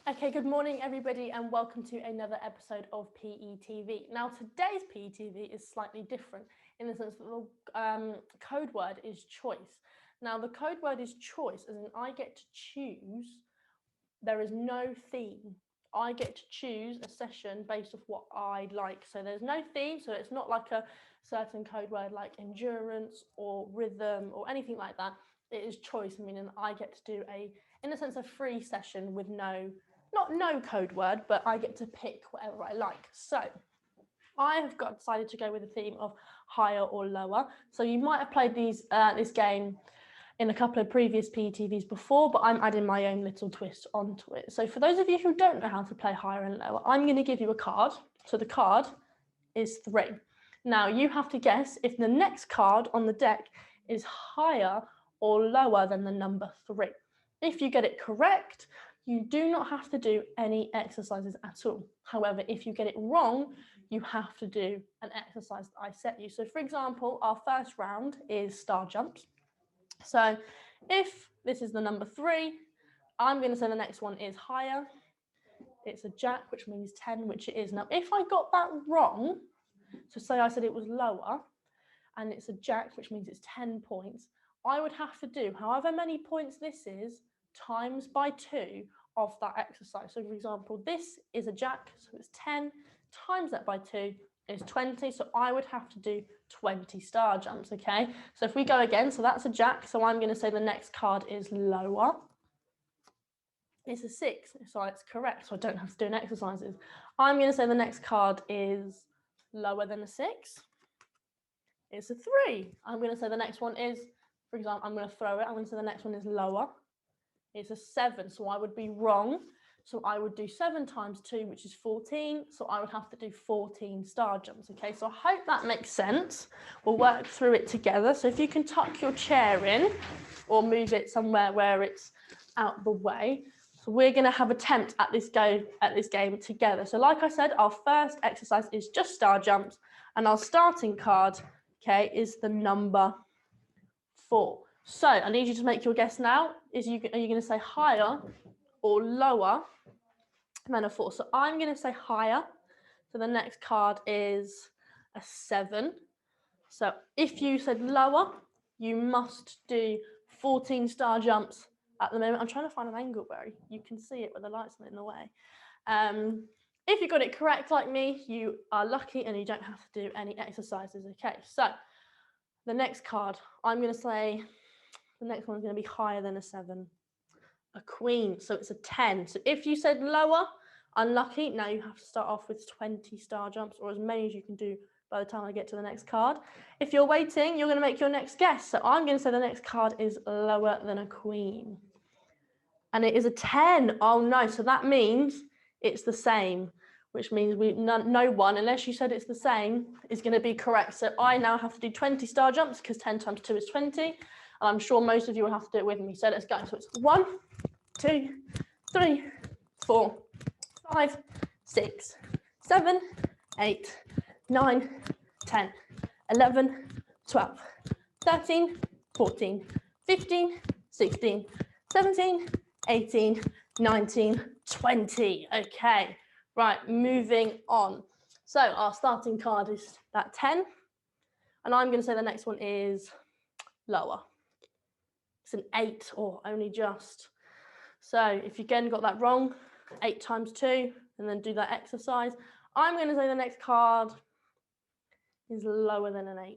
Okay, good morning everybody and welcome to another episode of PETV. Now today's PETV is slightly different in the sense that the code word is choice. Now the code word is choice as in I get to choose, there is no theme. I get to choose a session based off what I like. So there's no theme, so it's not like a certain code word like endurance or rhythm or anything like that. It is choice, meaning I get to do in a sense, a free session with not no code word, but I get to pick whatever I like. So I have decided to go with the theme of higher or lower. So you might have played this game in a couple of previous PETVs before, but I'm adding my own little twist onto it. So for those of you who don't know how to play higher and lower, I'm going to give you a card. So the card is 3. Now you have to guess if the next card on the deck is higher or lower than the number 3. If you get it correct, you do not have to do any exercises at all. However, if you get it wrong, you have to do an exercise that I set you. So for example, our first round is star jumps. So if this is the number 3, I'm going to say the next one is higher. It's a jack, which means 10, which it is. Now, if I got that wrong, so say I said it was lower, and it's a jack, which means it's 10 points, I would have to do however many points this is times by 2 of that exercise. So for example, this is a jack, so it's 10 times that by 2 is 20. So I would have to do 20 star jumps, okay? So if we go again, so that's a jack. So I'm going to say the next card is lower. It's a 6, so it's correct. So I don't have to do an exercises. I'm going to say the next card is lower than a 6. It's a 3. I'm going to say the next one is, for example, I'm going to throw it. I'm going to say the next one is lower. It's a 7, so I would be wrong. So I would do 7 times 2, which is 14. So I would have to do 14 star jumps. Okay, so I hope that makes sense. We'll work through it together. So if you can tuck your chair in or move it somewhere where it's out the way. So we're going to have attempt at this game together. So like I said, our first exercise is just star jumps, and our starting card, okay, is the number 4. So I need you to make your guess now. Are you going to say higher or lower than a 4? So I'm going to say higher. So the next card is a 7. So if you said lower, you must do 14 star jumps at the moment. I'm trying to find an angle where you can see it with the lights in the way. If you got it correct like me, you are lucky and you don't have to do any exercises. Okay, so the next card, I'm going to say the next one's going to be higher than a 7. A queen, so it's a 10. So if you said lower, unlucky, now you have to start off with 20 star jumps, or as many as you can do by the time I get to the next card. If you're waiting, you're going to make your next guess. So I'm going to say the next card is lower than a queen. And it is a 10. Oh no, so that means it's the same, which means no one, unless you said it's the same, is going to be correct. So I now have to do 20 star jumps because 10 times 2 is 20. And I'm sure most of you will have to do it with me. So let's go. So it's 1, 2, 3, 4, 5, 6, 7, 8, 9, 10, 11, 12, 13, 14, 15, 16, 17, 18, 19, 20. Okay, right, moving on. So our starting card is that 10. And I'm going to say the next one is lower. It's an 8 or only just. So if you again got that wrong, 8 times 2, and then do that exercise. I'm going to say the next card is lower than an 8.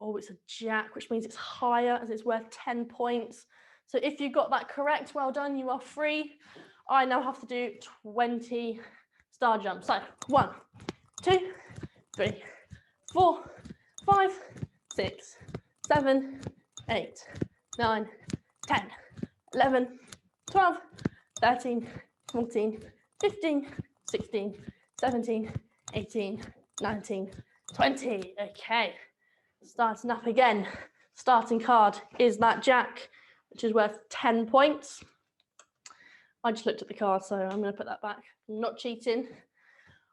Oh, it's a jack, which means it's higher as it's worth 10 points. So if you got that correct, well done, you are free. I now have to do 20 star jumps. So 1, 2, 3, 4, 5, 6, 7, 8, 9, 10, 11, 12, 13, 14, 15, 16, 17, 18, 19, 20. Okay, starting up again. Starting card is that jack, which is worth 10 points. I just looked at the card, so I'm going to put that back. I'm not cheating.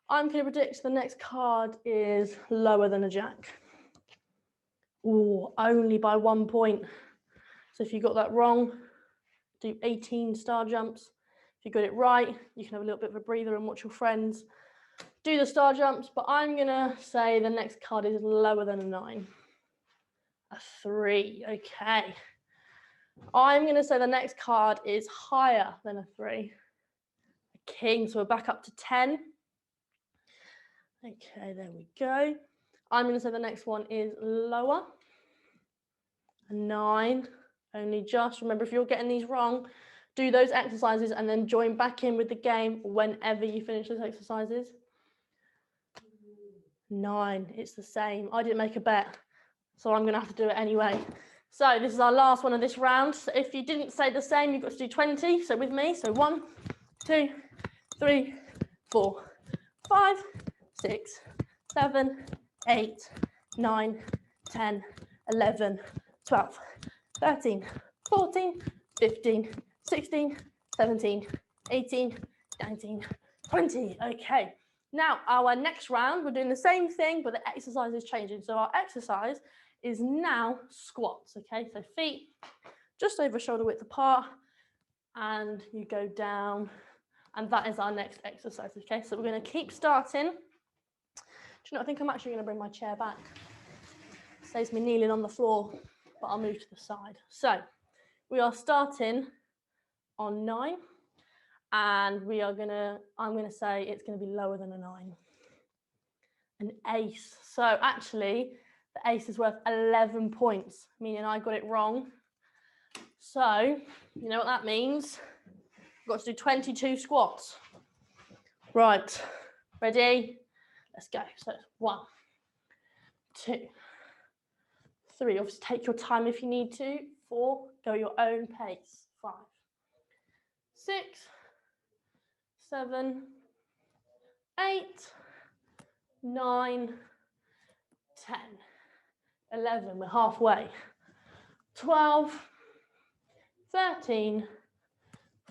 I'm going to predict the next card is lower than a jack. Ooh, only by 1 point. So if you got that wrong, do 18 star jumps. If you got it right, you can have a little bit of a breather and watch your friends do the star jumps, but I'm going to say the next card is lower than a 9. A 3, okay. I'm going to say the next card is higher than a 3. A king, so we're back up to 10. Okay, there we go. I'm going to say the next one is lower. A 9, only just. Remember, if you're getting these wrong, do those exercises and then join back in with the game whenever you finish those exercises. 9, it's the same. I didn't make a bet, so I'm going to have to do it anyway. So this is our last one of this round. So if you didn't say the same, you've got to do 20. So with me, so 1, 2, 3, 4, 5, 6, 7, 8, 9, 10, 11, 12, 13, 14, 15, 16, 17, 18, 19, 20. Okay. Now, our next round, we're doing the same thing, but the exercise is changing. So our exercise is now squats, okay? So feet just over shoulder width apart, and you go down, and that is our next exercise, okay? So we're going to keep starting. Do you know, I think I'm actually going to bring my chair back. Saves me kneeling on the floor, but I'll move to the side. So we are starting on 9. And we are I'm going to say it's going to be lower than a 9. An ace. So actually, the ace is worth 11 points, meaning I got it wrong. So, you know what that means? I've got to do 22 squats. Right, ready? Let's go. So 1, 2, 3. Obviously, take your time if you need to. 4, go your own pace. 5, 6, 7, 8, 9, 10, 11, we're halfway. 12, 13,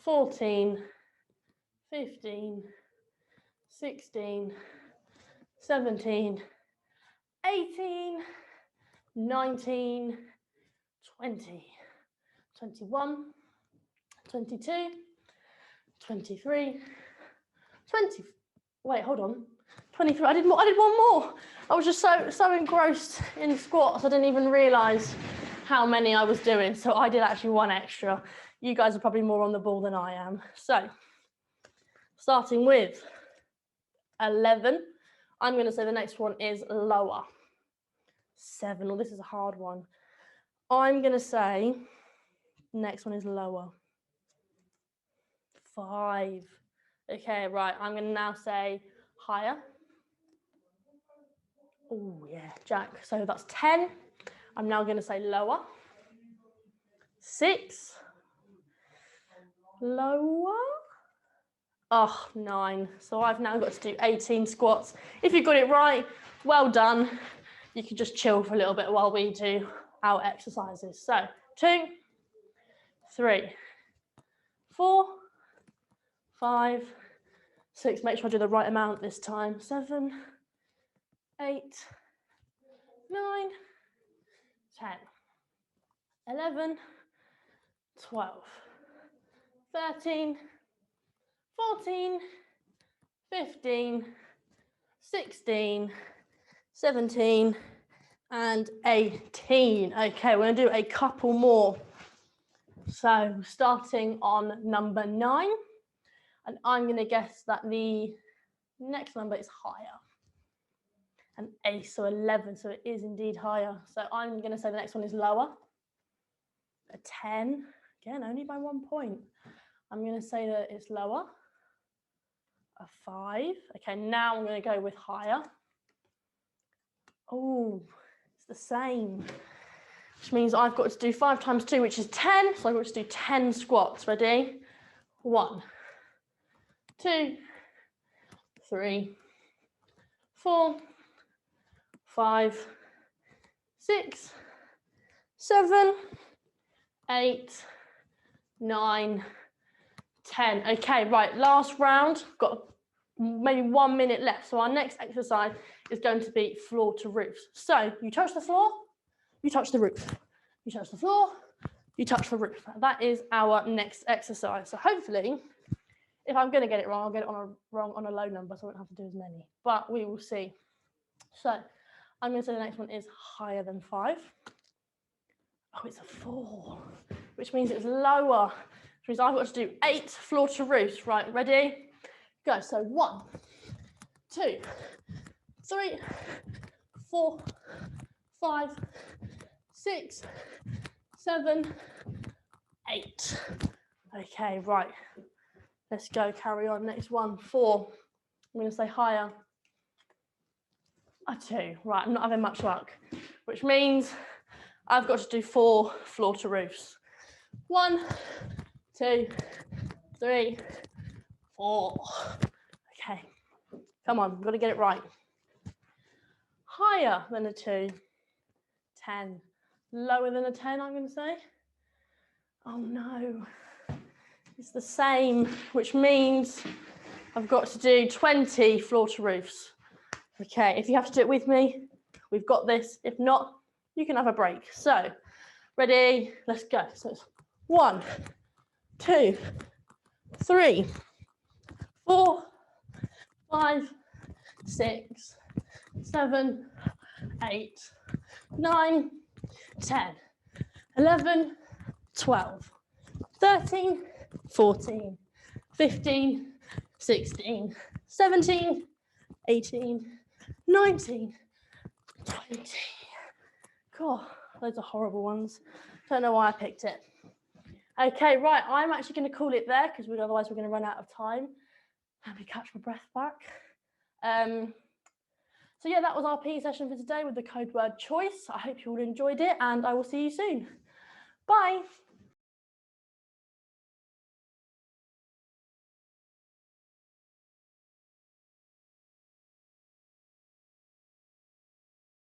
14, 15, 16, 17, 18, 19, 20, 21, 22, 23, 20, wait, hold on, 23, I did one more. I was just so engrossed in squats, I didn't even realise how many I was doing. So I did actually one extra. You guys are probably more on the ball than I am. So starting with 11, I'm going to say the next one is lower. 7, well, this is a hard one. I'm going to say next one is lower. 5. Okay, right, I'm going to now say higher. Oh, yeah, Jack. So that's 10. I'm now going to say lower. 6. Lower. Oh, 9. So I've now got to do 18 squats. If you got it right, well done. You can just chill for a little bit while we do our exercises. So 2, 3, 4, 5, 6. Make sure I do the right amount this time. 7, 8, 9, 10, 11, 12, 13, 14, 15, 16, 17, and 18. Okay, we're going to do a couple more. So starting on number 9, and I'm going to guess that the next number is higher. An ace, so 11, so it is indeed higher. So I'm going to say the next one is lower. A 10, again, only by 1 point. I'm going to say that it's lower. A 5. Okay, now I'm going to go with higher. Oh, it's the same, which means I've got to do 5 times 2, which is 10. So I've got to do 10 squats. Ready? 1, 2, 3, 4, 5, 6, 7, 8, 9, 10. Okay, right, last round. Got maybe 1 minute left. So our next exercise is going to be floor to roof. So you touch the floor, you touch the roof. You touch the floor, you touch the roof. That is our next exercise. So hopefully If I'm going to get it wrong, I'll get it wrong on a low number, so I won't have to do as many. But we will see. So I'm going to say the next one is higher than 5. Oh, it's a 4, which means it's lower, which means I've got to do 8 floor to roof. Right, ready? Go. So 1, 2, 3, 4, 5, 6, 7, 8. Okay, right. Let's go, carry on. Next one, 4. I'm going to say higher. A 2. Right, I'm not having much luck, which means I've got to do 4 floor to roofs. 1, 2, 3, 4. Okay, come on, I've got to get it right. Higher than a 2, 10. Lower than a 10, I'm going to say. Oh no, it's the same, which means I've got to do 20 floor to roofs. Okay, if you have to do it with me, we've got this. If not, you can have a break. So, ready? Let's go. So it's 1, 2, 3, 4, 5, 6, 7, 8, 9, 10, 11, 12, 13, 14, 15, 16, 17, 18, 19, 20. God, those are horrible ones. Don't know why I picked it. Okay, right, I'm actually going to call it there because otherwise we're going to run out of time. Let me catch my breath back. So yeah, that was our PE session for today with the code word choice. I hope you all enjoyed it and I will see you soon. Bye.